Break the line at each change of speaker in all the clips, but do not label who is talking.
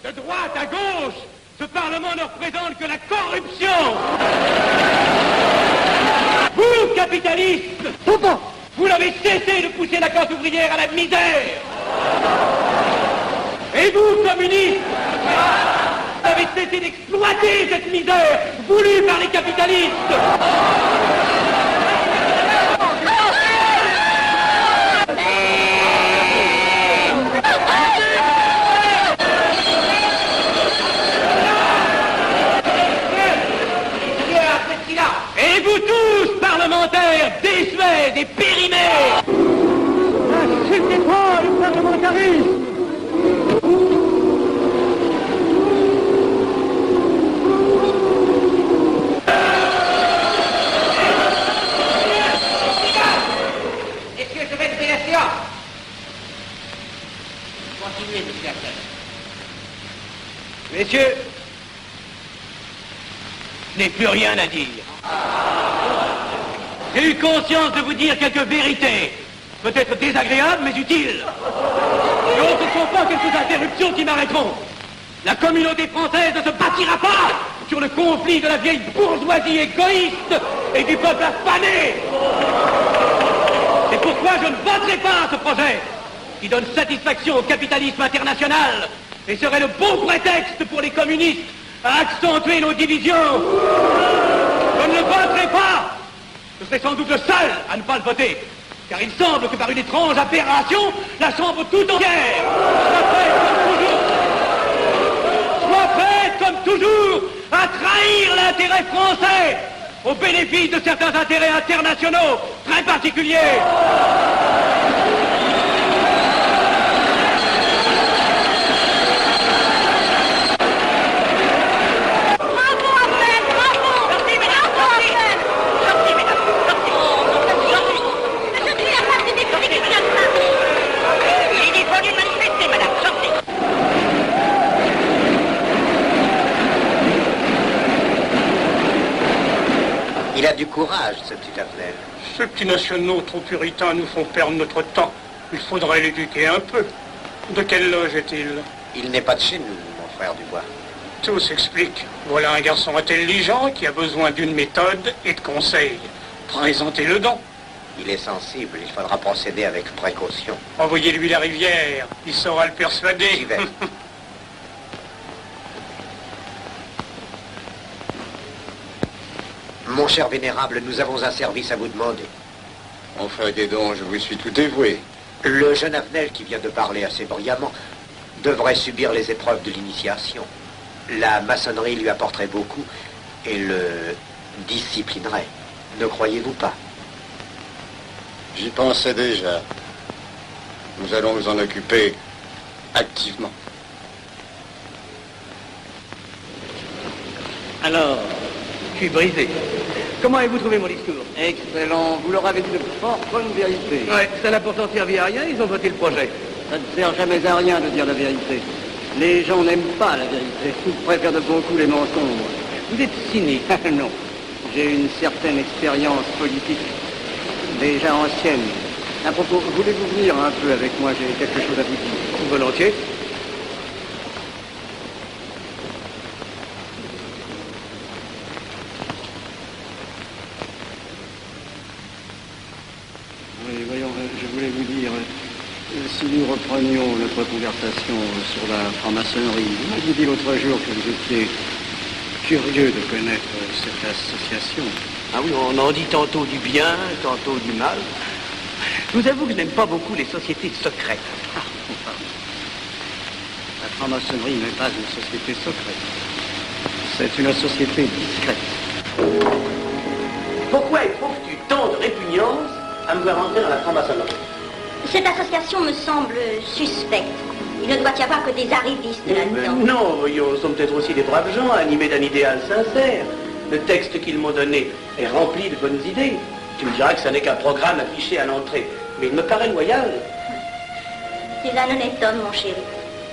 De droite à gauche, ce Parlement ne représente que la corruption. Vous, capitalistes, vous n'avez cessé de pousser la classe ouvrière à la misère. Et vous, communistes, vous avez cessé d'exploiter cette misère voulue par les capitalistes. Et vous tous, parlementaires, désuets et périmés, n'acceptez pas le parlementarisme.
Est-ce que je vais lever la séance? Continuez, monsieur Arthur.
Messieurs, je n'ai plus rien à dire. J'ai eu conscience de vous dire quelques vérités, peut-être désagréables, mais utiles. Donc ce ne sont pas quelques interruptions qui m'arrêteront. La communauté française ne se bâtira pas sur le conflit de la vieille bourgeoisie égoïste et du peuple affamé. C'est pourquoi je ne voterai pas ce projet qui donne satisfaction au capitalisme international et serait le bon prétexte pour les communistes à accentuer nos divisions. Je ne le voterai pas. Je serai sans doute le seul à ne pas le voter, car il semble que par une étrange aberration, la Chambre tout entière soit prête comme toujours à trahir l'intérêt français au bénéfice de certains intérêts internationaux très particuliers.
Il a du courage, ce petit Abner.
Ces petits nationaux trop puritains nous font perdre notre temps. Il faudrait l'éduquer un peu. De quelle loge est-il?
Il n'est pas de chez nous, mon frère Dubois.
Tout s'explique. Voilà un garçon intelligent qui a besoin d'une méthode et de conseils. Présentez-le donc.
Il est sensible, il faudra procéder avec précaution.
Envoyez-lui la rivière, il saura le persuader.
J'y vais. Mon cher vénérable, nous avons un service à vous demander.
Enfin, dis donc, je vous suis tout dévoué.
Le jeune Avenel qui vient de parler assez brillamment devrait subir les épreuves de l'initiation. La maçonnerie lui apporterait beaucoup et le disciplinerait. Ne croyez-vous pas?
J'y pensais déjà. Nous allons nous en occuper activement.
Alors, je suis brisé. Comment avez-vous trouvé mon discours?
Excellent. Vous leur avez dit de fort bonne vérité.
Ouais, ça n'a pourtant servi à rien, ils ont voté le projet.
Ça ne sert jamais à rien de dire la vérité. Les gens n'aiment pas la vérité. Ils préfèrent de beaucoup les mensonges.
Vous êtes cynique.
Non. J'ai une certaine expérience politique, déjà ancienne. À propos, voulez-vous venir un peu avec moi? J'ai quelque chose à vous dire.
Volontiers.
Oui, voyons, je voulais vous dire, si nous reprenions notre conversation sur la franc-maçonnerie, vous m'aviez dit l'autre jour que vous étiez curieux de connaître cette association.
Ah oui, on en dit tantôt du bien, tantôt du mal. Je vous avoue que je n'aime pas beaucoup les sociétés secrètes.
Ah, pardon. La franc-maçonnerie n'est pas une société secrète. C'est une société discrète.
Pourquoi éprouves-tu tant de répugnance à me voir entrer dans la franc-maçonnerie?
Cette association me semble suspecte. Il ne doit y avoir que des arrivistes là-dedans.
Non, voyons, nous sommes peut-être aussi des braves gens animés d'un idéal sincère. Le texte qu'ils m'ont donné est rempli de bonnes idées. Tu me diras que ça n'est qu'un programme affiché à l'entrée. Mais il me paraît loyal.
Tu es un honnête homme, mon chéri.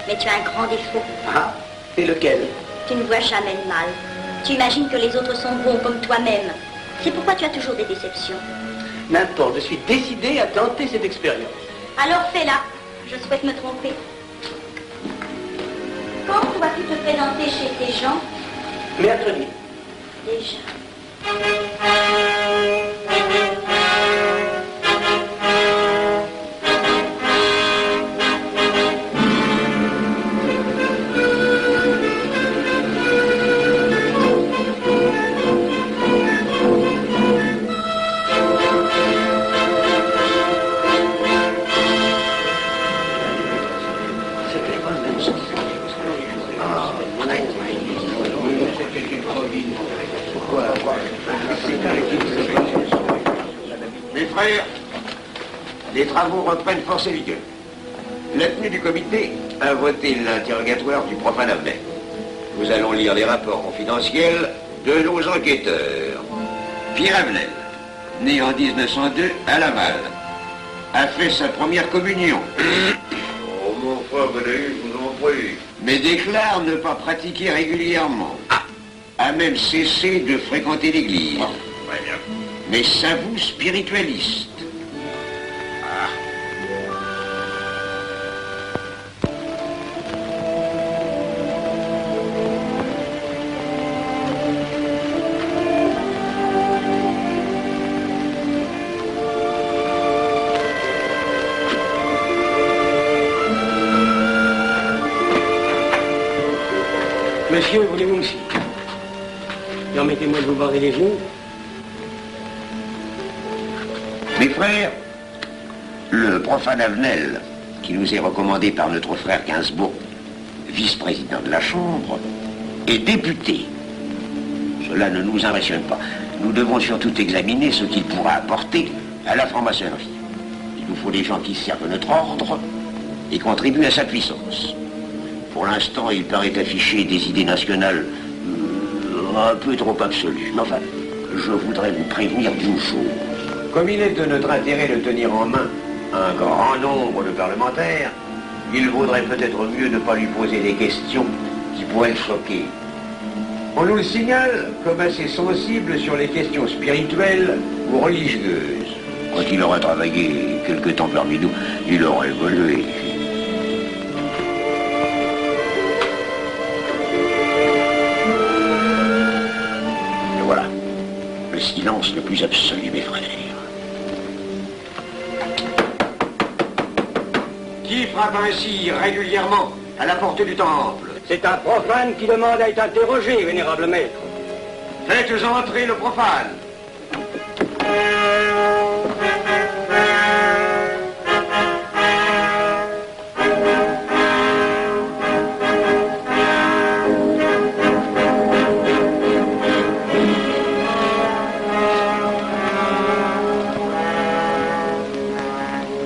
Mais tu as un grand défaut.
Ah, et lequel?
Tu ne vois jamais le mal. Tu imagines que les autres sont bons comme toi-même. C'est pourquoi tu as toujours des déceptions.
N'importe, je suis décidé à tenter cette expérience.
Alors fais-la. Je souhaite me tromper. Quand dois-tu te présenter chez tes gens?
Mercredi.
Déjà.
Mes frères, les travaux reprennent force et vigueur. La tenue du comité a voté l'interrogatoire du profane Avnet. Nous allons lire les rapports confidentiels de nos enquêteurs. Pierre Avenel, né en 1902 à Laval, a fait sa première communion.
Oh, mon frère Valéry, je vous en prie.
Mais déclare ne pas pratiquer régulièrement. A même cessé de fréquenter l'église.
Très bien.
Mais s'avoue spiritualiste.
Monsieur, voulez-vous aussi? Permettez-moi de vous barrer les genoux.
Mes frères, le profane Avenel, qui nous est recommandé par notre frère Gainsbourg, vice-président de la Chambre, est député. Cela ne nous impressionne pas. Nous devons surtout examiner ce qu'il pourra apporter à la franc-maçonnerie. Il nous faut des gens qui servent notre ordre et contribuent à sa puissance. Pour l'instant, il paraît afficher des idées nationales un peu trop absolues. Mais enfin, je voudrais vous prévenir d'une chose. Comme il est de notre intérêt de tenir en main un grand nombre de parlementaires, il vaudrait peut-être mieux ne pas lui poser des questions qui pourraient le choquer. On nous le signale comme assez sensible sur les questions spirituelles ou religieuses. Quand il aura travaillé quelque temps parmi nous, il aura évolué. Et voilà, le silence le plus absolu, mes frères. Qui frappe ainsi régulièrement à la porte du temple?
C'est un profane qui demande à être interrogé, vénérable maître.
Faites entrer le profane.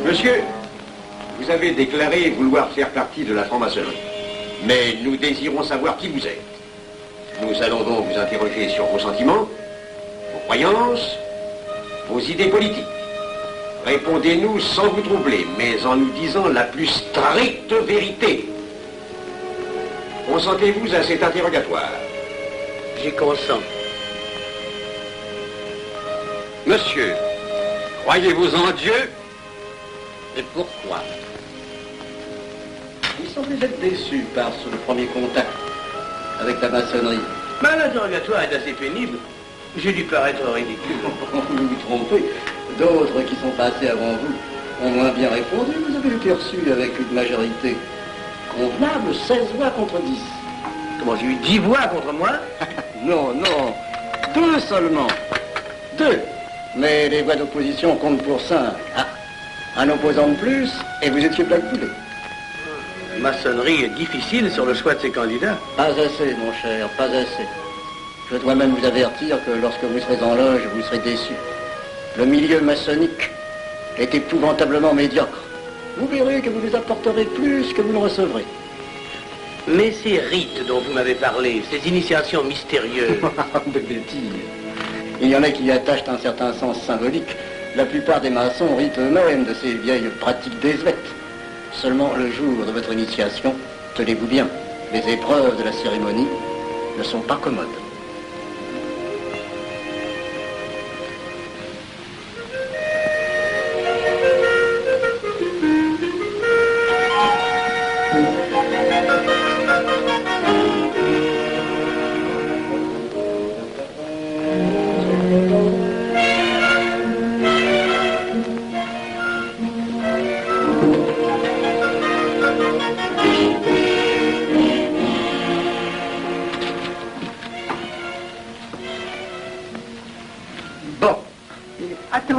Monsieur, vous avez déclaré vouloir faire partie de la franc-maçonnerie. Mais nous désirons savoir qui vous êtes. Nous allons donc vous interroger sur vos sentiments, vos croyances, vos idées politiques. Répondez-nous sans vous troubler, mais en nous disant la plus stricte vérité. Consentez-vous à cet interrogatoire?
J'y consens.
Monsieur, croyez-vous en Dieu? Et pourquoi?
Il semblait être déçu par ce premier contact avec la maçonnerie.
Mais l'interrogatoire est assez pénible. J'ai dû paraître ridicule.
Vous vous trompez. D'autres qui sont passés avant vous ont moins bien répondu. Vous avez été reçu avec une majorité convenable, 16 voix contre 10.
Comment, j'ai eu 10 voix contre moi?
Non, non, 2 seulement. 2. Mais les voix d'opposition comptent pour 5. Ah, un opposant de plus, et vous étiez plaqué.
Maçonnerie est difficile sur le choix de ses candidats.
Pas assez, mon cher, pas assez. Je dois même vous avertir que lorsque vous serez en loge, vous serez déçu. Le milieu maçonnique est épouvantablement médiocre. Vous verrez que vous nous apporterez plus que vous ne recevrez.
Mais ces rites dont vous m'avez parlé, ces initiations mystérieuses...
De bêtises. Il y en a qui y attachent un certain sens symbolique. La plupart des maçons ritent eux-mêmes de ces vieilles pratiques désuètes. Seulement le jour de votre initiation, tenez-vous bien, les épreuves de la cérémonie ne sont pas commodes.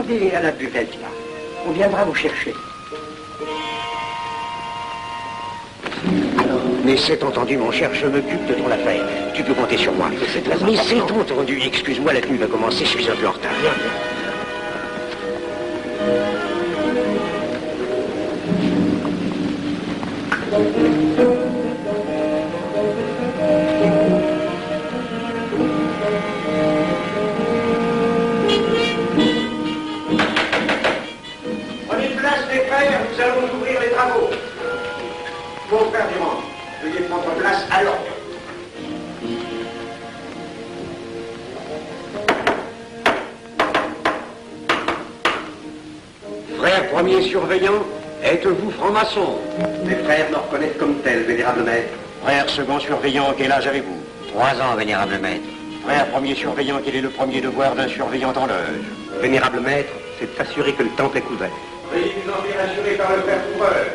Attendez à la buvette, là. On viendra vous chercher. Mais c'est entendu, mon cher, je m'occupe de ton affaire. Tu peux compter sur moi. Mais c'est entendu, excuse-moi, la tenue va commencer, je suis un peu en retard.
Prenez place, mes frères, nous allons ouvrir les travaux. Mon frère Durand, veuillez prendre place à l'ordre.
Frère premier surveillant, êtes-vous franc-maçon? Mes frères me reconnaissent comme tel, vénérable maître. Frère second surveillant, quel âge avez-vous? 3 ans, vénérable maître. Frère premier surveillant, quel est le premier devoir d'un surveillant en loge? Vénérable maître, c'est de s'assurer que le temple est couvert.
Veuillez vous en faire assurer par le frère couvreur.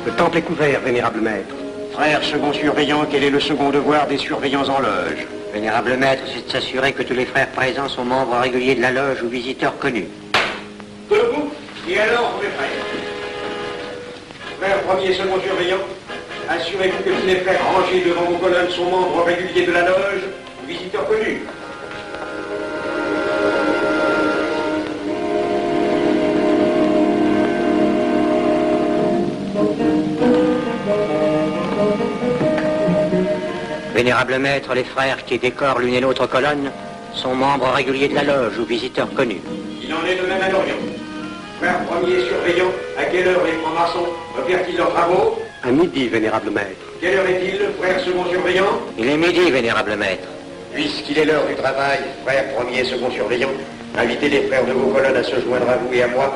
Le temple est couvert, vénérable maître. Frère second surveillant, quel est le second devoir des surveillants en loge? Vénérable maître, c'est de s'assurer que tous les frères présents sont membres réguliers de la loge ou visiteurs connus.
Debout, et alors, mes frères. Frère premier et second surveillant, assurez-vous que tous les frères rangés devant vos colonnes sont membres réguliers de la loge ou visiteurs connus.
Vénérable maître, les frères qui décorent l'une et l'autre colonne sont membres réguliers de la loge ou visiteurs connus.
Il en est de même à l'Orient. Frère premier surveillant, à quelle heure les francs-maçons opèrent-ils leurs travaux?
À midi, vénérable maître.
Quelle heure est-il, frère second surveillant?
Il est midi, vénérable maître. Puisqu'il est l'heure du travail, frère premier et second surveillant, invitez les frères de vos colonnes à se joindre à vous et à moi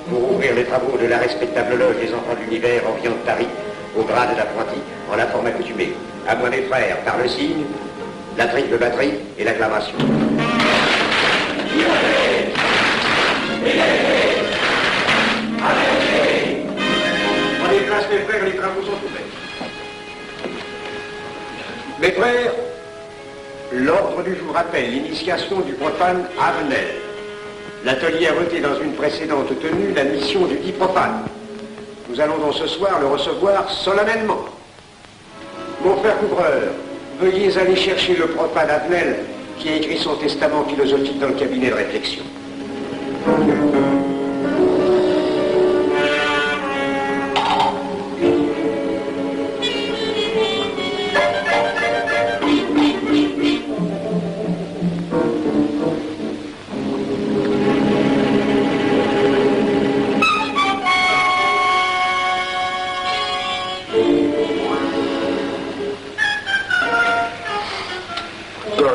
pour ouvrir les travaux de la respectable loge des enfants de l'univers Orient de Paris, au grade d'apprenti, en la forme accoutumée. À moi, mes frères, par le signe, la triple batterie et l'acclamation.
Prenez place, mes frères, les travaux sont ouverts. Mes frères, l'ordre du jour appelle l'initiation du profane Avenel. L'atelier a voté dans une précédente tenue la mission du dit profane. Nous allons donc ce soir le recevoir solennellement. Mon frère couvreur, veuillez aller chercher le profane Avenel qui a écrit son testament philosophique dans le cabinet de réflexion.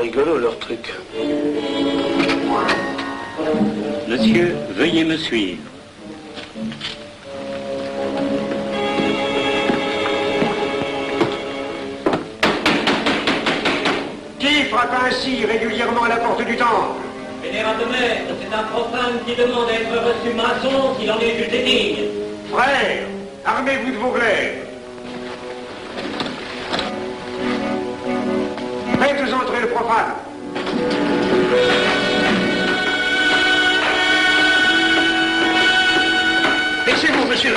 Rigolo leur truc.
Monsieur, veuillez me suivre.
Qui frappe ainsi régulièrement à la porte du temple?
Vénérable maître, c'est un profane qui demande à être reçu maçon s'il en est jugé digne.
Frères, armez-vous de vos glaives. Faites entrer le profane.
Laissez-vous, monsieur.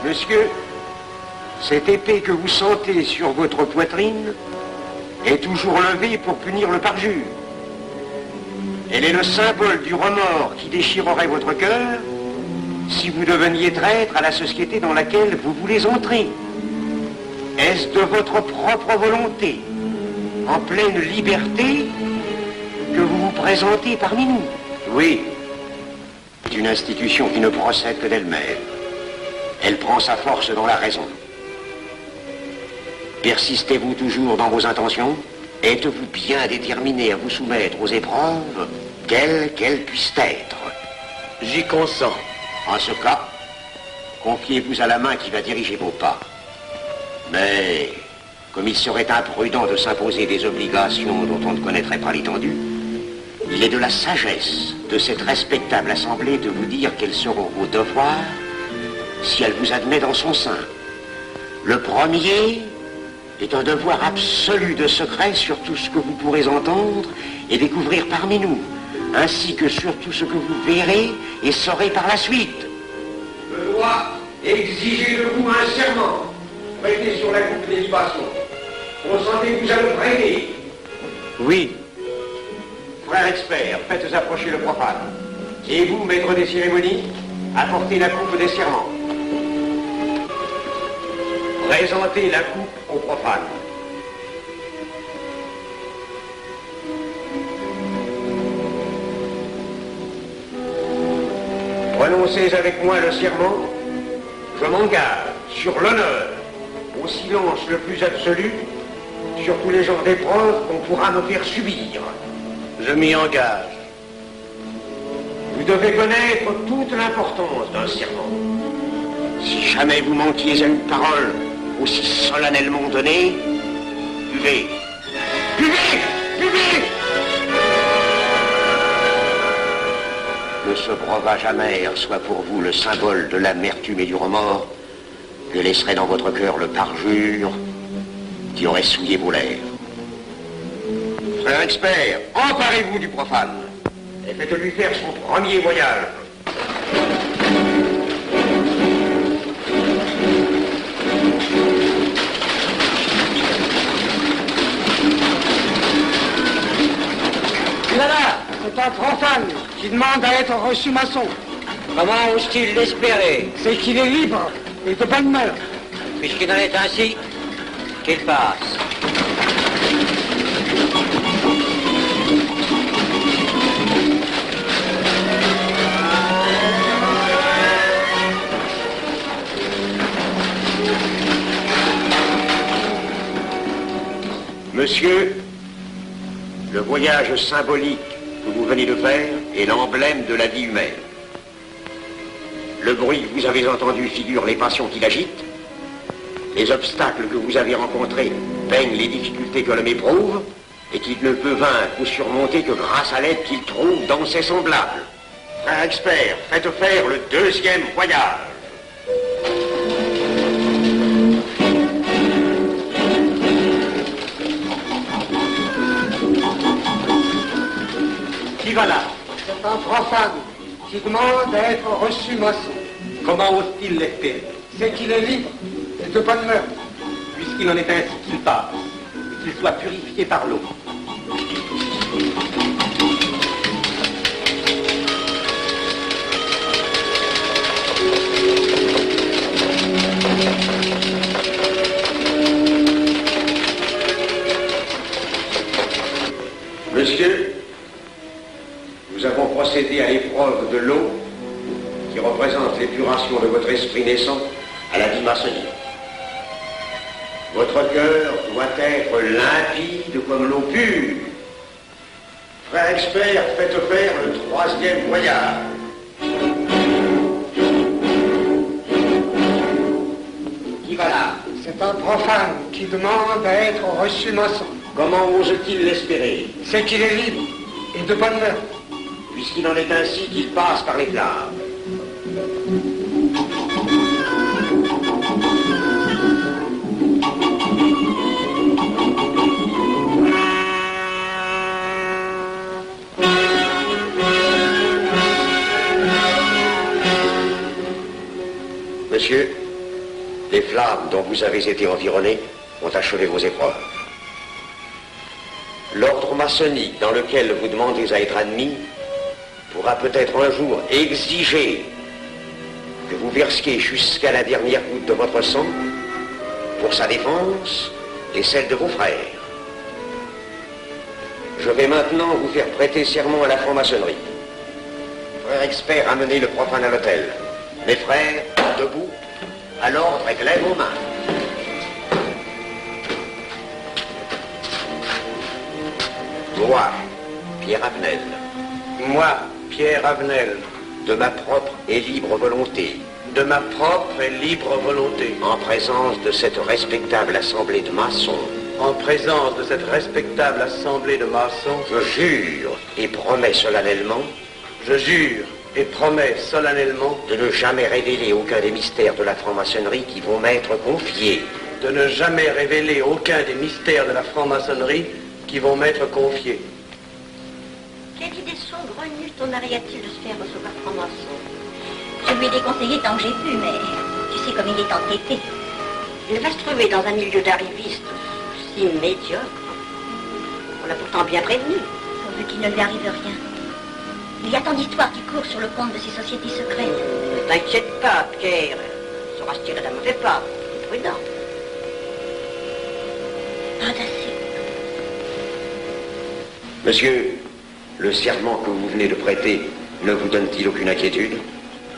Monsieur, cette épée que vous sentez sur votre poitrine est toujours levée pour punir le parjure. Elle est le symbole du remords qui déchirerait votre cœur si vous deveniez traître à la société dans laquelle vous voulez entrer. Est-ce de votre propre volonté, en pleine liberté, que vous vous présentez parmi nous? Oui. C'est une institution qui ne procède que d'elle-même. Elle prend sa force dans la raison. Persistez-vous toujours dans vos intentions? Êtes-vous bien déterminé à vous soumettre aux épreuves, quelles qu'elles puissent être?
J'y consens.
En ce cas, confiez-vous à la main qui va diriger vos pas. Mais comme il serait imprudent de s'imposer des obligations dont on ne connaîtrait pas l'étendue, il est de la sagesse de cette respectable assemblée de vous dire quels seront vos devoirs si elle vous admet dans son sein. Le premier est un devoir absolu de secret sur tout ce que vous pourrez entendre et découvrir parmi nous, ainsi que sur tout ce que vous verrez et saurez par la suite.
Je dois exiger de vous un serment prêté sur la coupe des libations. Consentez-vous à le prêter?
Oui. Frère expert, faites approcher le profane. Et vous, maître des cérémonies, apportez la coupe des serments. Présentez la coupe au profane. Prononcez avec moi le serment. Je m'engage sur l'honneur, au silence le plus absolu, sur tous les genres d'épreuves qu'on pourra me faire subir.
Je m'y engage.
Vous devez connaître toute l'importance d'un serment. Si jamais vous manquiez à une parole aussi solennellement donnée, buvez. Buvez! Buvez! Que ce breuvage amer soit pour vous le symbole de l'amertume et du remords que laisserait dans votre cœur le parjure qui aurait souillé vos lèvres. Frère expert, emparez-vous du profane et faites-lui faire son premier voyage.
Voilà, c'est un profane qui demande à être reçu maçon.
Comment ose-t-il l'espérer?
C'est qu'il est libre et de bonne mœurs.
Puisqu'il en est ainsi, qu'il passe.
Monsieur, le voyage symbolique que vous venez de faire est l'emblème de la vie humaine. Le bruit que vous avez entendu figure les passions qui l'agitent. Les obstacles que vous avez rencontrés peignent les difficultés que l'homme éprouve et qu'il ne peut vaincre ou surmonter que grâce à l'aide qu'il trouve dans ses semblables. Frère expert, faites faire le deuxième voyage.
Qui va là?
C'est un profane qui demande à être reçu maçon.
Comment ose-t-il l'espérer?
C'est qu'il est libre et de bonne mœurs.
Puisqu'il en est ainsi, qu'il passe, et qu'il soit purifié par l'eau.
Monsieur, nous avons procédé à l'épreuve de l'eau qui représente l'épuration de votre esprit naissant à la vie maçonnique. Votre cœur doit être limpide comme l'eau pure. Frère expert, faites faire le troisième voyage. Qui va là?
C'est un profane qui demande à être reçu maçon.
Comment ose-t-il l'espérer?
C'est qu'il est libre et de bonne mœurs.
Puisqu'il en est ainsi qu'il passe par les flammes. Monsieur, les flammes dont vous avez été environné ont achevé vos épreuves. L'ordre maçonnique dans lequel vous demandez à être admis pourra peut-être un jour exiger que vous versiez jusqu'à la dernière goutte de votre sang pour sa défense et celle de vos frères. Je vais maintenant vous faire prêter serment à la franc-maçonnerie. Frère expert, amenez le profane à l'autel. Mes frères, debout, à l'ordre avec lèvres aux mains. Moi, Pierre Avenel.
Moi, Pierre Avenel,
de ma propre et libre volonté,
De ma propre et libre volonté.
En présence de cette respectable assemblée de maçons.
En présence de cette respectable assemblée de maçons.
Je jure et promets solennellement.
Je jure et promets solennellement.
De ne jamais révéler aucun des mystères de la franc-maçonnerie qui vont m'être confiés.
De ne jamais révéler aucun des mystères de la franc-maçonnerie qui vont m'être confiés.
Quelle idée saugrenue ton mari a-t-il de se faire recevoir franc-maçon? Je lui ai déconseillé tant que j'ai pu, mais tu sais comme il est entêté. Il va se trouver dans un milieu d'arrivistes si médiocre. On l'a pourtant bien prévenu. Pourvu qu'il ne lui arrive rien. Il y a tant d'histoires qui courent sur le compte de ces sociétés secrètes. Ne t'inquiète pas, Pierre. Il saura se tirer d'un mauvais pas. Il est prudent. Pas assez.
Monsieur, le serment que vous venez de prêter ne vous donne-t-il aucune inquiétude?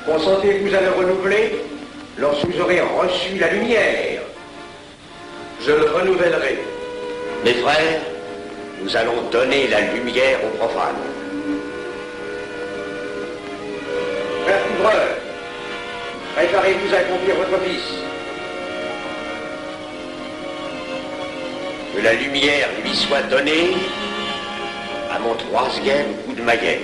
Consentez-vous à le renouveler lorsque vous aurez reçu la lumière?
Je le renouvellerai.
Mes frères, nous allons donner la lumière aux profanes.
Frère couvreur, préparez-vous à accomplir votre office.
Que la lumière lui soit donnée à mon 3e coup de maillet.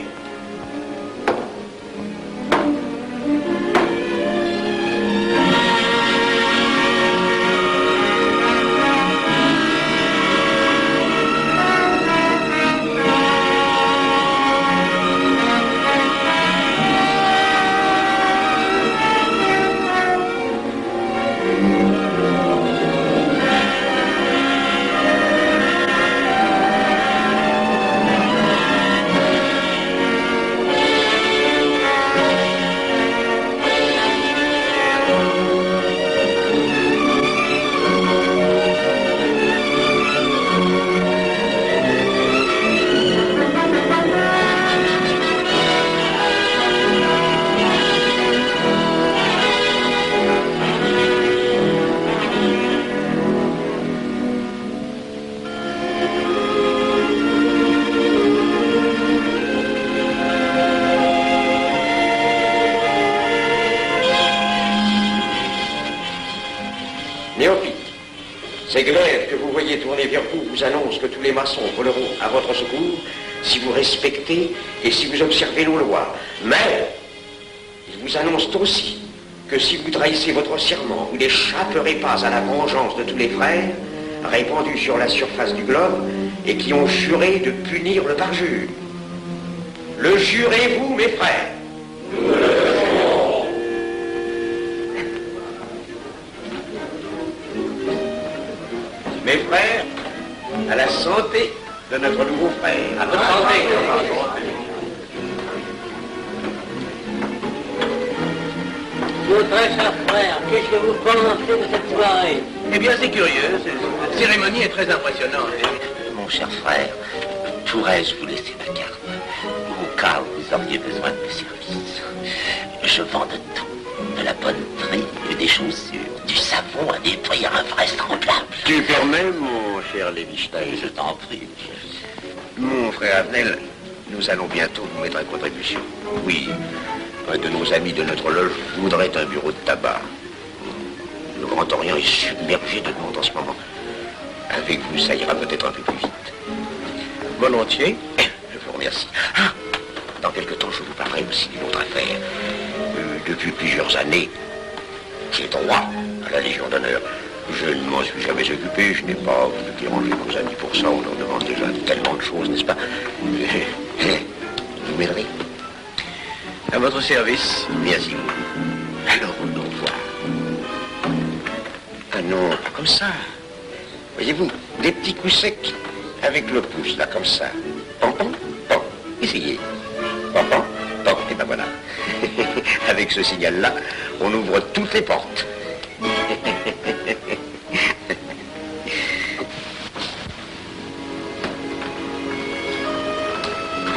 Ces glaives que vous voyez tourner vers vous vous annoncent que tous les maçons voleront à votre secours si vous respectez et si vous observez nos lois. Mais ils vous annoncent aussi que si vous trahissez votre serment, vous n'échapperez pas à la vengeance de tous les frères répandus sur la surface du globe et qui ont juré de punir le parjure. Le jurez-vous, mes frères? Nous le jurons. Mes frères, à la santé de notre nouveau frère. À votre santé.
Mon très cher frère, qu'est-ce que vous pensez de cette soirée?
Eh bien, c'est curieux. Cette cérémonie est très impressionnante.
Mon cher frère, pourrais-je vous laisser ma carte au cas où vous auriez besoin de mes services? Je vends de tout, de la bonneterie, des chaussures, du savon à des prix invraisemblables.
Tu permets, mon cher Lévi-Stein?
Je t'en prie.
Mon frère Avenel, nous allons bientôt vous mettre à contribution. Oui, un de nos amis de notre loge voudrait un bureau de tabac. Le Grand Orient est submergé de monde en ce moment. Avec vous, ça ira peut-être un peu plus vite.
Volontiers.
Je vous remercie. Ah, dans quelque temps, je vous parlerai aussi d'une autre affaire. Depuis plusieurs années, j'ai droit à la Légion d'honneur. Je ne m'en suis jamais occupé, je n'ai pas voulu déranger vos amis pour ça, on leur demande déjà tellement de choses, n'est-ce pas? Vous m'aiderez?
À votre service.
Merci beaucoup. Alors, on nous revoit. Ah non, comme ça. Voyez-vous, des petits coups secs avec le pouce, là, comme ça. Pom, pom, pom. Essayez. Pom, pom, pom. Et ben voilà. Avec ce signal-là, on ouvre toutes les portes.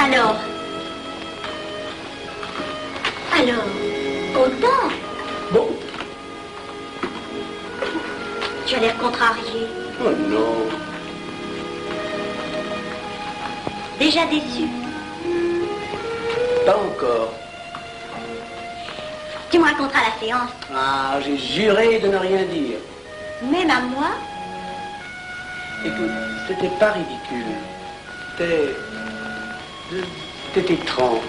Alors, autant.
Bon.
Tu as l'air contrarié.
Oh non.
Déjà déçu.
Pas encore.
Tu me raconteras la séance.
Ah, j'ai juré de ne rien dire.
Même à moi?
Écoute, c'était pas ridicule. C'était étrange.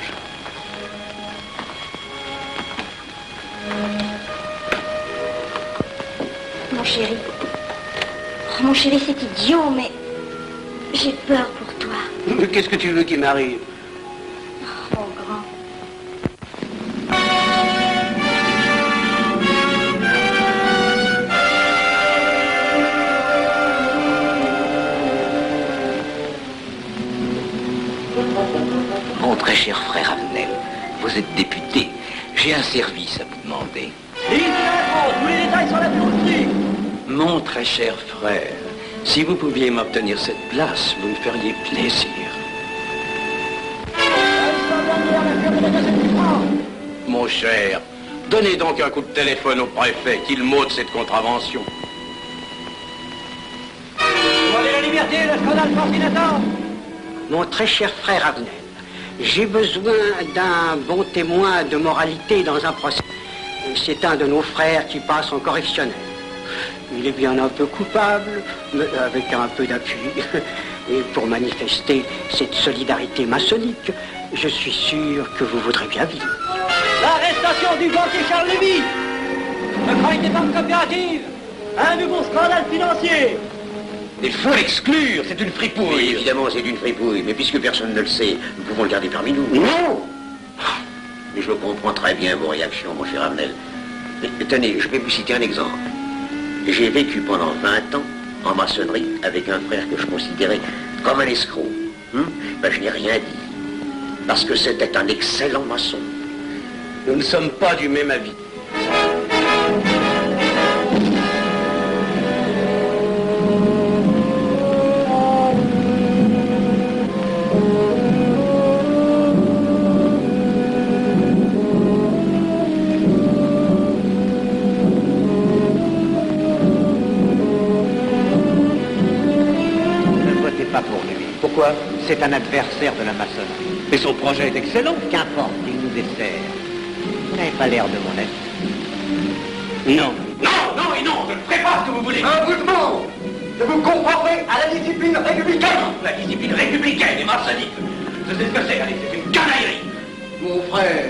Mon chéri. Oh, mon chéri, c'est idiot, mais j'ai peur pour toi.
Mais qu'est-ce que tu veux qu'il m'arrive?
Oh, mon grand.
Mon très cher frère Avenel, vous êtes député. J'ai un service à vous demander.
Tous les détails sur la bureauterie.
Mon très cher frère, si vous pouviez m'obtenir cette place, vous me feriez plaisir. Mon cher, donnez donc un coup de téléphone au préfet, qu'il m'ôte cette contravention.
Demandez la liberté, le scandale fascinateur.
Mon très cher frère Avenel, j'ai besoin d'un bon témoin de moralité dans un procès. C'est un de nos frères qui passe en correctionnel. Il est bien un peu coupable, mais avec un peu d'appui. Et pour manifester cette solidarité maçonnique, je suis sûr que vous voudrez bien vivre.
L'arrestation du banquier Charles Lévy. Le crime des banques coopératives. Un nouveau scandale financier.
Il faut l'exclure, c'est une fripouille.
Oui, évidemment, c'est une fripouille, mais puisque personne ne le sait, nous pouvons le garder parmi nous.
Non!
Mais je comprends très bien vos réactions, mon cher Avenel. Mais tenez, je vais vous citer un exemple. J'ai vécu pendant 20 ans en maçonnerie avec un frère que je considérais comme un escroc. Ben, je n'ai rien dit, parce que c'était un excellent maçon.
Nous ne sommes pas du même avis.
Ne votez pas pour lui.
Pourquoi?
C'est un adversaire de la maçonnerie.
Mais son projet est excellent.
Qu'importe, il nous dessert. Vous n'avez pas l'air de mon ami.
Non.
Non, non et non, je ne ferai pas ce que vous voulez.
Un mouvement de vous conformer à la discipline républicaine.
La discipline républicaine et maçonnique. Je sais ce que c'est, allez, c'est une canaillerie.
Mon frère,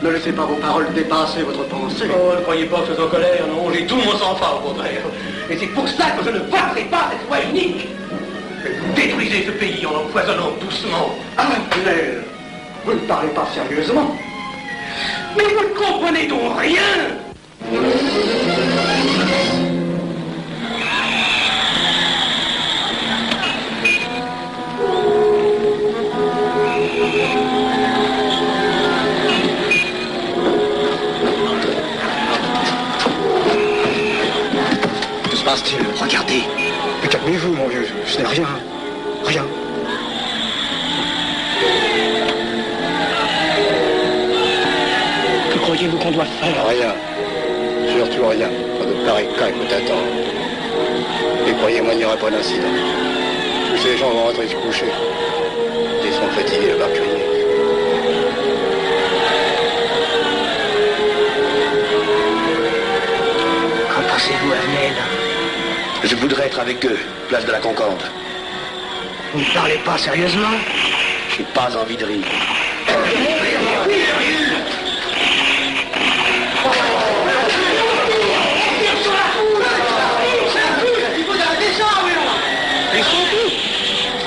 ne laissez pas vos paroles dépasser votre pensée.
Oh, ne croyez pas que je suis en colère, non, j'ai tout mon sang-froid au contraire. Et c'est pour ça que je ne voterai pas cette loi unique. Vous détruisez ce pays en l'empoisonnant doucement.
Avenel, vous ne parlez pas sérieusement.
Mais vous ne comprenez donc rien.
Que se passe-t-il?
Regardez.
Mais calmez-vous, mon vieux, ce n'est rien. Rien.
Que croyez-vous qu'on doit faire?
Rien. Surtout rien. Pas de pareil cas que t'attends. Et croyez-moi, il n'y aura pas d'incident. Tous ces gens vont rentrer se coucher. Ils sont fatigués de crier.
Qu'en pensez-vous, Avenel?
Je voudrais être avec eux, place de la Concorde.
Vous ne parlez pas sérieusement?
J'ai pas envie de rire.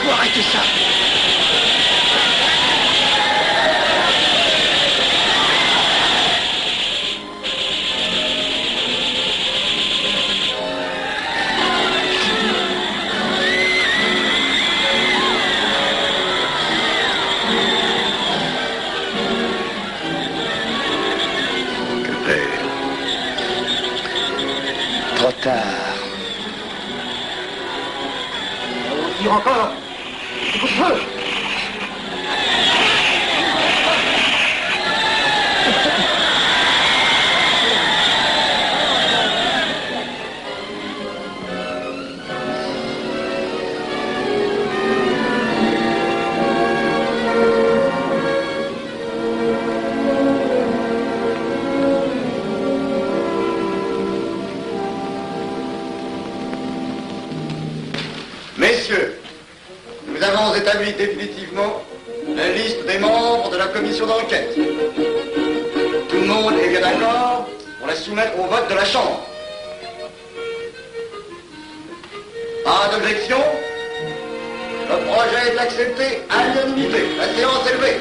Faut arrêter ça.
Que belle. Trop tard.
On tire encore. Coup-de-feu.
établi définitivement la liste des membres de la commission d'enquête. Tout le monde est bien d'accord pour la soumettre au vote de la Chambre. Pas d'objection? Le projet est accepté à l'unanimité. La séance est levée.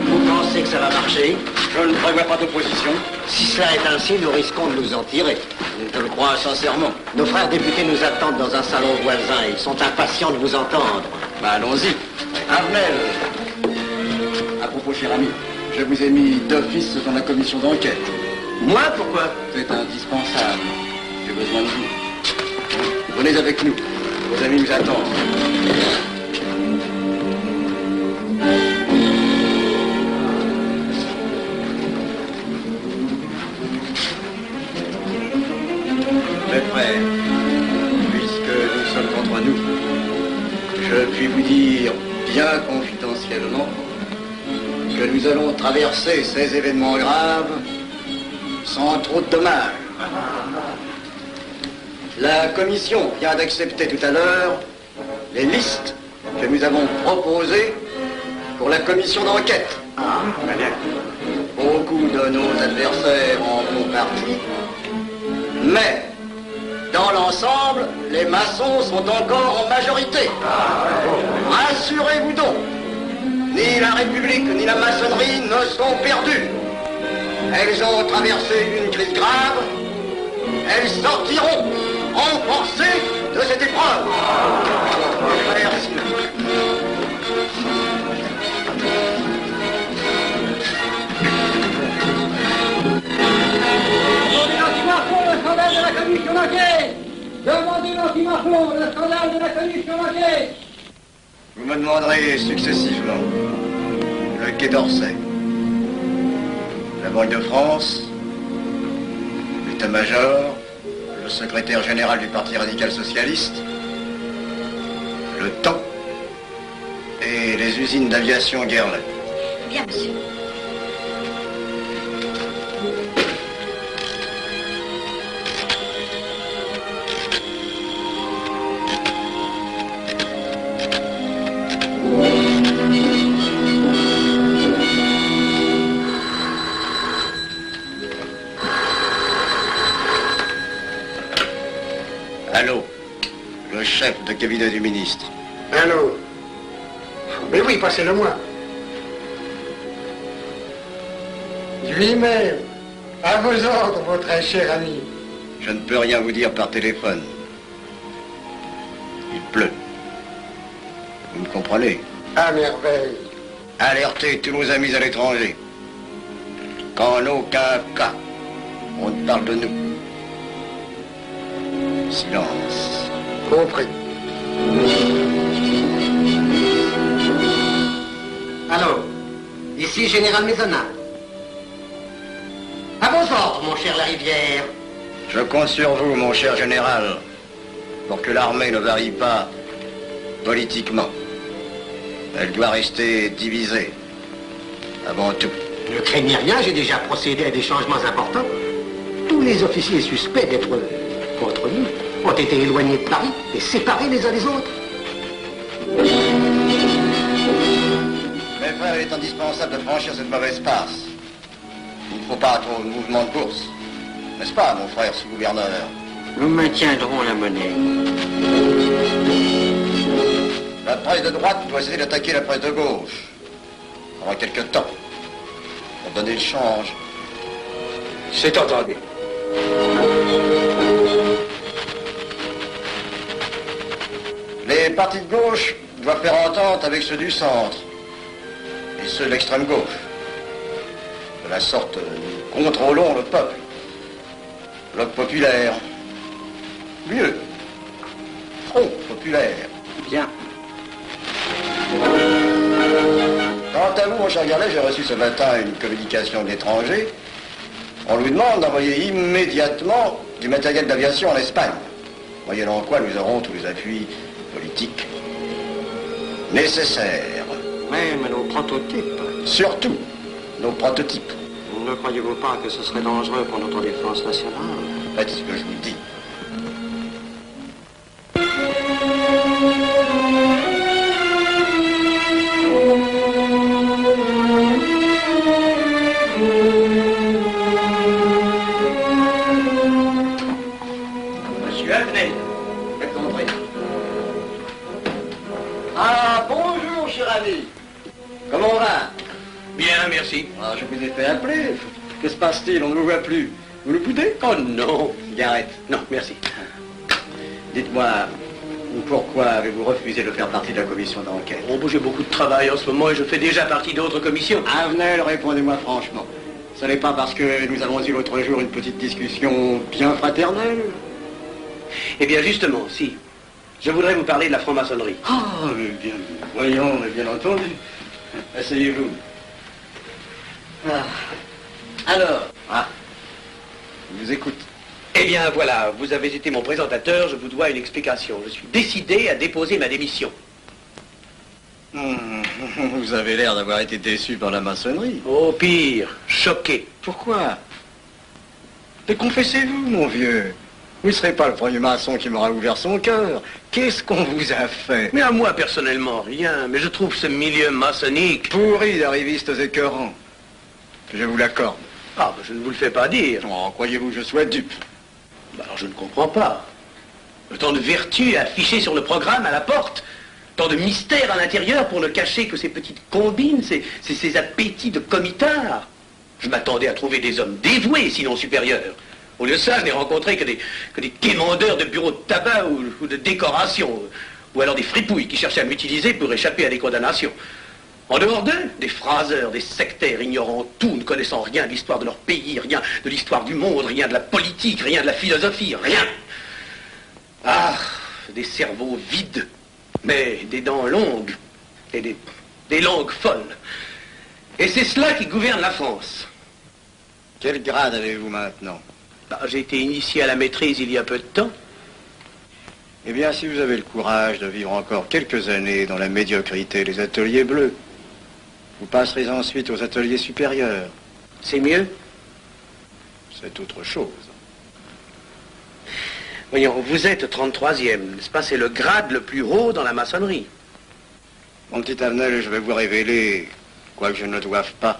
Vous pensez que ça va marcher?
Je ne prévois pas d'opposition.
Si cela est ainsi, nous risquons de nous en tirer.
Je le crois sincèrement.
Nos frères députés nous attendent dans un salon voisin. Ils sont impatients de vous entendre.
Allons-y. Arnel. À propos, cher ami, je vous ai mis d'office dans la commission d'enquête.
Moi, pourquoi?
C'est indispensable. J'ai besoin de vous. Venez avec nous. Vos amis nous attendent. Mes frères, puisque nous sommes contre nous, je puis vous dire bien confidentiellement que nous allons traverser ces événements graves sans trop de dommages. La commission vient d'accepter tout à l'heure les listes que nous avons proposées pour la commission d'enquête. Beaucoup de nos adversaires en font partie, mais dans l'ensemble, les maçons sont encore en majorité. Rassurez-vous donc, ni la République ni la maçonnerie ne sont perdues. Elles ont traversé une crise grave. Elles sortiront renforcées de cette épreuve. Merci.
Demandez l'anti-Marfond, le scandale de la commission d'enquête. Demandez l'anti-Marfond, le scandale de la commission d'enquête.
Vous me demanderez successivement le Quai d'Orsay, la Banque de France, l'état-major, le secrétaire général du Parti radical socialiste, le temps et les usines d'aviation Guerlain.
Bien, monsieur.
Allô, le chef de cabinet du ministre.
Allô? Mais oui, passez-le moi. Lui-même, à vos ordres, mon très cher ami.
Je ne peux rien vous dire par téléphone. Il pleut. Vous me comprenez?
À merveille.
Alertez tous nos amis à l'étranger. Qu'en aucun cas, on ne parle de nous. Silence.
Compris.
Allô, ici Général Maisonnat. À vos ordres, mon cher Larivière.
Je compte sur vous, mon cher général, pour que l'armée ne varie pas politiquement. Elle doit rester divisée, avant tout.
Ne craignez rien, j'ai déjà procédé à des changements importants. Tous les officiers suspects d'être contre nous ont été éloignés de Paris et séparés les uns des autres.
Mes frères, il est indispensable de franchir cette mauvaise passe. Il ne faut pas trop de mouvement de course. N'est-ce pas, mon frère sous-gouverneur?
Nous maintiendrons la monnaie.
La presse de droite doit essayer d'attaquer la presse de gauche. Pendant quelque temps. Pour donner le change.
C'est entendu.
Les partis de gauche doivent faire entente avec ceux du centre. Et ceux de l'extrême gauche. De la sorte, nous contrôlons le peuple. Bloc populaire. Mieux. Front populaire.
Bien.
Quant à vous, mon cher Garlet, j'ai reçu ce matin une communication de l'étranger. On lui demande d'envoyer immédiatement du matériel d'aviation en Espagne. Moyennant quoi nous aurons tous les appuis politiques nécessaires.
Même nos prototypes.
Surtout nos prototypes.
Ne croyez-vous pas que ce serait dangereux pour notre défense nationale?
Faites ce que je vous dis.
Monsieur Avenel.
Faites entrer. Ah, bonjour, cher ami. Comment on va?
Bien, merci.
Ah, je vous ai fait appeler. Que se passe-t-il? On ne vous voit plus. Vous le boudez?
Oh non.
Cigarette.
Non, merci.
Dites-moi, pourquoi avez-vous refusé de faire partie de la commission d'enquête?
Oh, j'ai beaucoup de travail en ce moment et je fais déjà partie d'autres commissions.
Avenel, répondez-moi franchement. Ce n'est pas parce que nous avons eu l'autre jour une petite discussion bien fraternelle?
Eh bien, justement, si. Je voudrais vous parler de la franc-maçonnerie.
Ah, mais bien, voyons, mais bien entendu. Asseyez-vous. Ah. Alors? Ah. Je vous écoute.
Eh bien, voilà, vous avez été mon présentateur, je vous dois une explication. Je suis décidé à déposer ma démission.
Vous avez l'air d'avoir été déçu par la maçonnerie.
Oh, pire, choqué.
Pourquoi? Mais confessez-vous, mon vieux. Vous ne serez pas le premier maçon qui m'aura ouvert son cœur. Qu'est-ce qu'on vous a fait?
Mais à moi, personnellement, rien. Mais je trouve ce milieu maçonnique...
Pourri d'arrivistes écœurants. Je vous l'accorde.
Ah, je ne vous le fais pas dire.
Oh, croyez-vous que je sois dupe?
Alors, je ne comprends pas. Tant de vertu affichées sur le programme à la porte. Tant de mystère à l'intérieur pour ne cacher que ces petites combines, ces appétits de comitards. Je m'attendais à trouver des hommes dévoués, sinon supérieurs. Au lieu de ça, je n'ai rencontré que des quémandeurs de bureaux de tabac ou de décoration, ou alors des fripouilles qui cherchaient à m'utiliser pour échapper à des condamnations. En dehors d'eux, des phraseurs, des sectaires ignorant tout, ne connaissant rien de l'histoire de leur pays, rien de l'histoire du monde, rien de la politique, rien de la philosophie, rien. Ah, des cerveaux vides, mais des dents longues, et des langues folles. Et c'est cela qui gouverne la France.
Quel grade avez-vous maintenant?
J'ai été initié à la maîtrise il y a peu de temps.
Eh bien, si vous avez le courage de vivre encore quelques années dans la médiocrité des ateliers bleus, vous passerez ensuite aux ateliers supérieurs.
C'est mieux?
C'est autre chose.
Voyons, vous êtes 33e, n'est-ce pas? C'est le grade le plus haut dans la maçonnerie.
Mon petit Avenel, je vais vous révéler, quoique je ne le doive pas,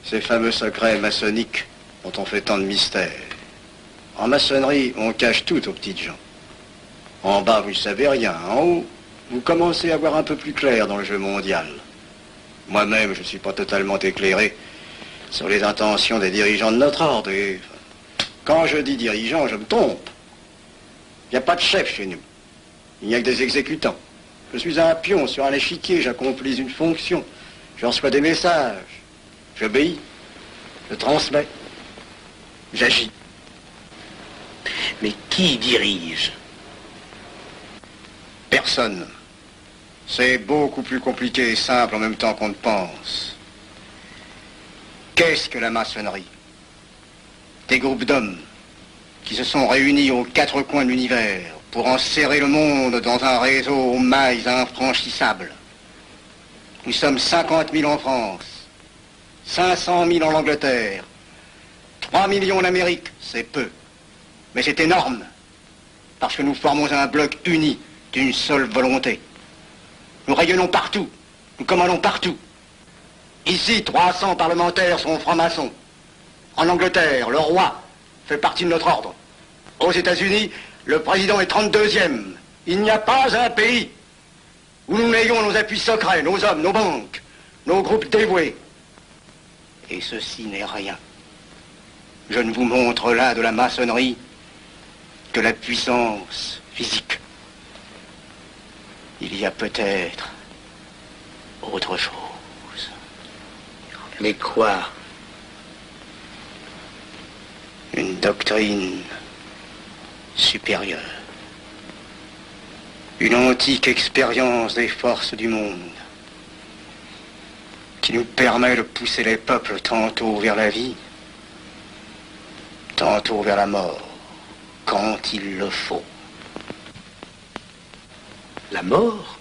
ces fameux secrets maçonniques dont on fait tant de mystères. En maçonnerie, on cache tout aux petites gens. En bas, vous ne savez rien. En haut, vous commencez à voir un peu plus clair dans le jeu mondial. Moi-même, je ne suis pas totalement éclairé sur les intentions des dirigeants de notre ordre. Et quand je dis dirigeants, je me trompe. Il n'y a pas de chef chez nous. Il n'y a que des exécutants. Je suis un pion sur un échiquier, j'accomplis une fonction. Je reçois des messages. J'obéis. Je transmets. J'agis.
Mais qui dirige?
Personne. C'est beaucoup plus compliqué et simple en même temps qu'on ne pense. Qu'est-ce que la maçonnerie? Des groupes d'hommes qui se sont réunis aux quatre coins de l'univers pour enserrer le monde dans un réseau aux mailles infranchissables. Nous sommes 50 000 en France, 500 000 en Angleterre, 3 millions en Amérique, c'est peu. Mais c'est énorme, parce que nous formons un bloc uni d'une seule volonté. Nous rayonnons partout, nous commandons partout. Ici, 300 parlementaires sont francs-maçons. En Angleterre, le roi fait partie de notre ordre. Aux États-Unis, le président est 32e. Il n'y a pas un pays où nous n'ayons nos appuis secrets, nos hommes, nos banques, nos groupes dévoués. Et ceci n'est rien. Je ne vous montre là de la maçonnerie que la puissance physique. Il y a peut-être autre chose.
Mais quoi?
Une doctrine supérieure. Une antique expérience des forces du monde qui nous permet de pousser les peuples tantôt vers la vie, tantôt vers la mort, quand il le faut.
La mort?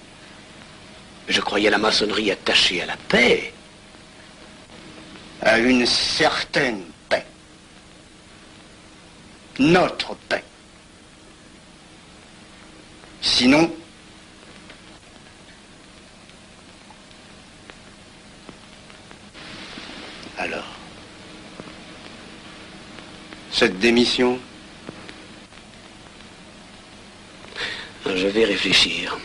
Je croyais la maçonnerie attachée à la paix.
à une certaine paix. Notre paix. Sinon, alors, cette démission,
je vais réfléchir.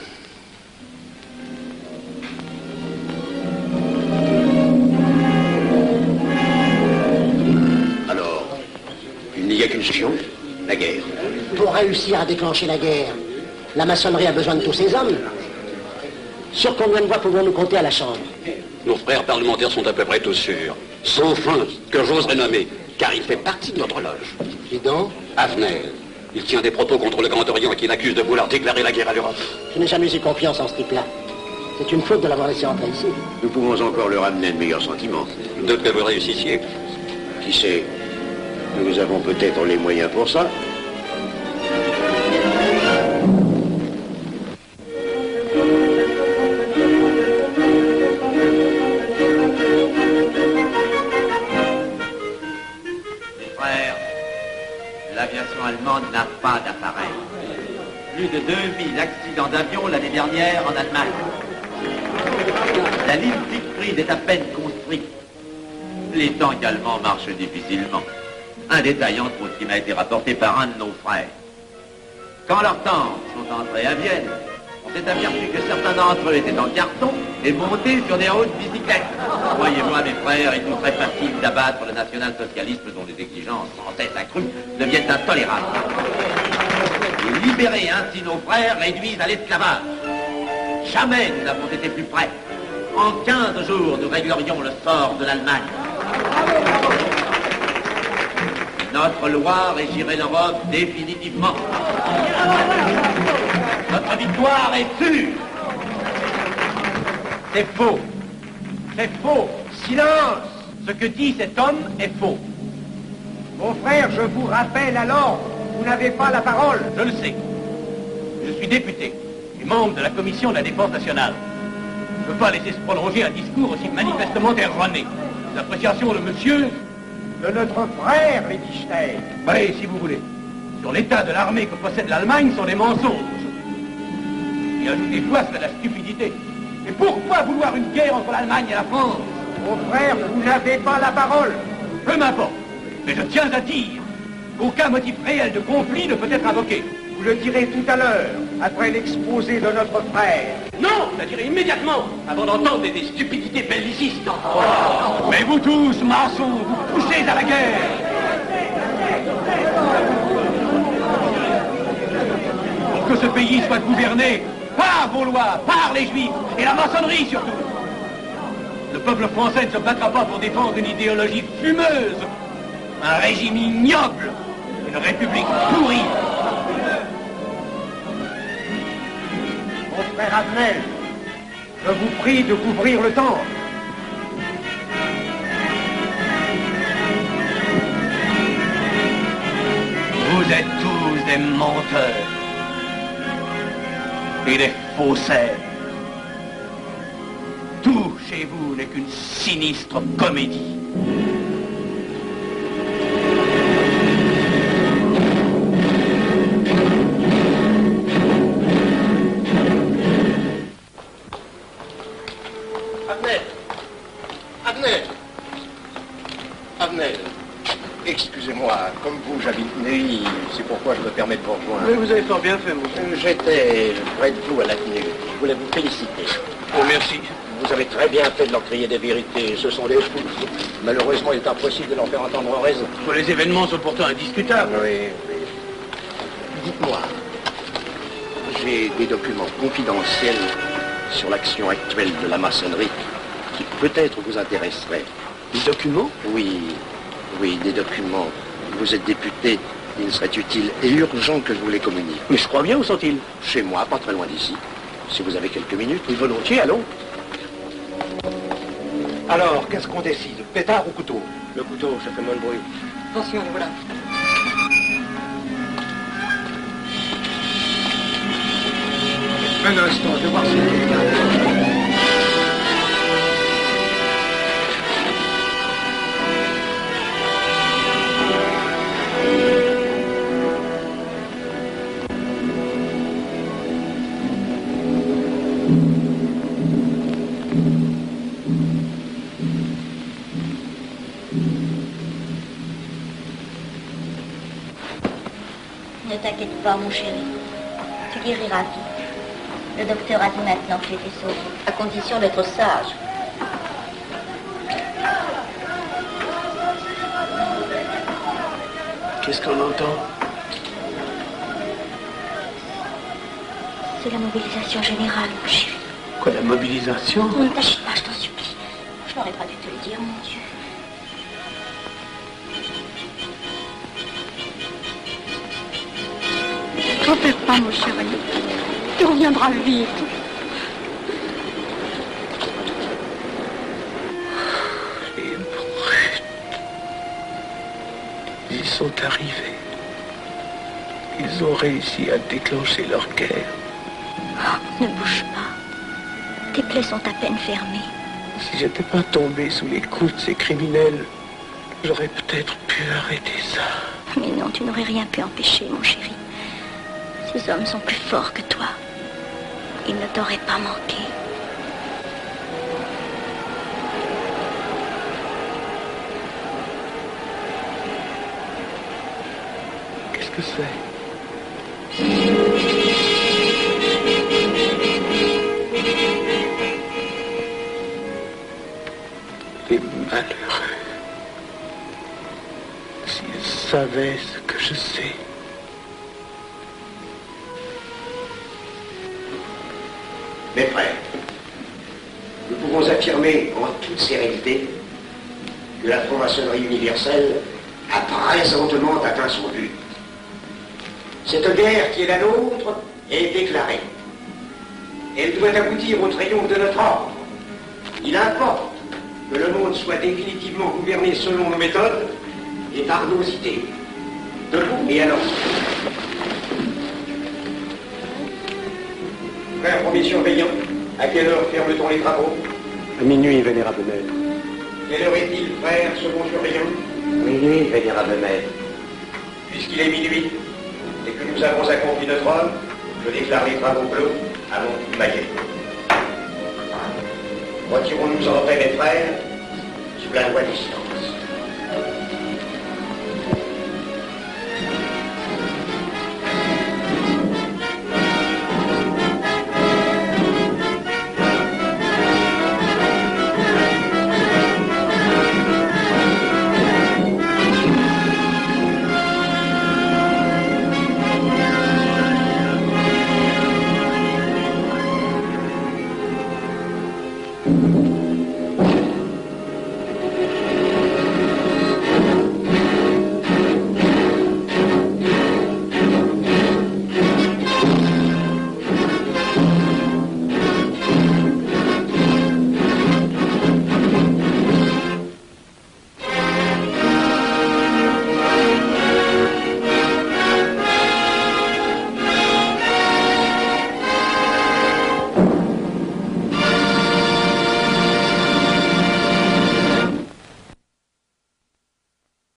Alors, il n'y a qu'une solution, la guerre.
Pour réussir à déclencher la guerre, la maçonnerie a besoin de tous ces hommes. Sur combien de voix pouvons-nous compter à la Chambre?
Nos frères parlementaires sont à peu près tous sûrs. Sauf un, que j'oserais nommer, car il fait partie de notre loge.
Dis donc,
Avenel. Il tient des propos contre le Grand Orient qui l'accuse de vouloir déclarer la guerre à l'Europe.
je n'ai jamais eu confiance en ce type-là. C'est une faute de l'avoir laissé entrer ici.
Nous pouvons encore leur amener de meilleurs sentiments.
Je doute que vous réussissiez.
Qui sait? Nous avons peut-être les moyens pour ça.
L'aviation allemande n'a pas d'appareil. Plus de 2000 accidents d'avion l'année dernière en Allemagne. La ligne Siegfried est à peine construite. Les tanks allemands marchent difficilement. Un détail entre autres qui m'a été rapporté par un de nos frères. Quand leurs tanks sont entrés à Vienne, on s'est aperçu que certains d'entre eux étaient en carton et montés sur des hautes bicyclettes. Voyez-moi, mes frères, il est très facile d'abattre le national-socialisme dont les exigences sans cesse accrues deviennent intolérables. Et libérer ainsi nos frères réduisent à l'esclavage. Jamais nous n'avons été plus près. En 15 jours, nous réglerions le sort de l'Allemagne. Notre loi régirait l'Europe définitivement. Notre victoire est sûre. C'est faux. C'est faux. Silence. Ce que dit cet homme est faux.
Mon frère, je vous rappelle alors, vous n'avez pas la parole.
Je le sais. Je suis député et membre de la commission de la défense nationale. Je ne peux pas laisser se prolonger un discours aussi manifestement erroné. L'appréciation de monsieur...
De notre frère, Liechtenstein.
Oui, si vous voulez. Sur l'état de l'armée que possède l'Allemagne sont des mensonges. Et ajoutez-toi, c'est de la stupidité. Et pourquoi vouloir une guerre entre l'Allemagne et la France?
Mon frère, vous n'avez pas la parole.
Peu m'importe. Mais je tiens à dire qu'aucun motif réel de conflit ne peut être invoqué.
Vous le direz tout à l'heure, après l'exposé de notre frère.
Non, je la dirai immédiatement, avant d'entendre des stupidités bellicistes. Oh. Mais vous tous, maçons, vous poussez à la guerre. Pour que ce pays soit gouverné par vos lois, par les Juifs, et la maçonnerie surtout. Le peuple français ne se battra pas pour défendre une idéologie fumeuse, un régime ignoble, une république pourrie.
Mon frère Avenel, je vous prie de couvrir le temple.
Vous êtes tous des menteurs et des faussaires. Tout chez vous n'est qu'une sinistre comédie.
Avenel, excusez-moi, comme vous, j'habite Neuilly, c'est pourquoi je me permets de vous rejoindre.
Mais vous avez fort bien fait, monsieur.
J'étais près de vous à la tenue. Je voulais vous féliciter.
Oh, merci.
Vous avez très bien fait de leur crier des vérités. Ce sont des fous. Malheureusement, il est impossible de leur faire entendre raison.
Les événements sont pourtant indiscutables.
Oui, oui. Dites-moi, j'ai des documents confidentiels sur l'action actuelle de la maçonnerie qui peut-être vous intéresseraient.
Des documents?
Oui, oui, des documents. Vous êtes député, il serait utile et urgent que je vous les communique.
Mais je crois bien, où sont-ils?
Chez moi, pas très loin d'ici. Si vous avez quelques minutes.
Oui, volontiers, allons.
Alors, qu'est-ce qu'on décide? Pétard ou couteau?
Le couteau, ça fait moins de bruit.
attention, voilà.
Un instant, je vais voir si quelqu'un...
t'inquiète pas, mon chéri. Tu guériras vite. Le docteur a dit maintenant que tu étais sauvé, à condition d'être sage.
Qu'est-ce qu'on entend?
C'est la mobilisation générale, mon chéri.
Quoi, la mobilisation?
Ne t'agite pas, je t'en supplie. Je n'aurais pas dû te le dire, mon Dieu.
T'en fais pas, mon chéri. Tu reviendras vite.
Les brutes. Ils sont arrivés. Ils ont réussi à déclencher leur guerre.
Oh, ne bouge pas. Tes plaies sont à peine fermées.
Si j'étais pas tombé sous les coups de ces criminels, j'aurais peut-être pu arrêter ça.
Mais non, tu n'aurais rien pu empêcher, mon chéri. Ces hommes sont plus forts que toi. Ils ne t'auraient pas manqué.
Qu'est-ce que c'est? Les malheureux. S'ils savaient ce que je sais.
Mes frères, nous pouvons affirmer en toute sérénité que la franc-maçonnerie universelle a présentement atteint son but. Cette guerre qui est la nôtre est déclarée. Elle doit aboutir au triomphe de notre ordre. Il importe que le monde soit définitivement gouverné selon nos méthodes et par nos idées. Debout et alors. Frère premier surveillant, à quelle heure ferme-t-on les travaux?
À minuit, vénérable maître.
Quelle heure est-il, frère second surveillant?
Minuit, vénérable maître.
Puisqu'il est minuit et que nous avons accompli notre œuvre, je déclare les travaux clos à mon coup de maillet. Retirons-nous en paix, mes frères, sous la loi du silence.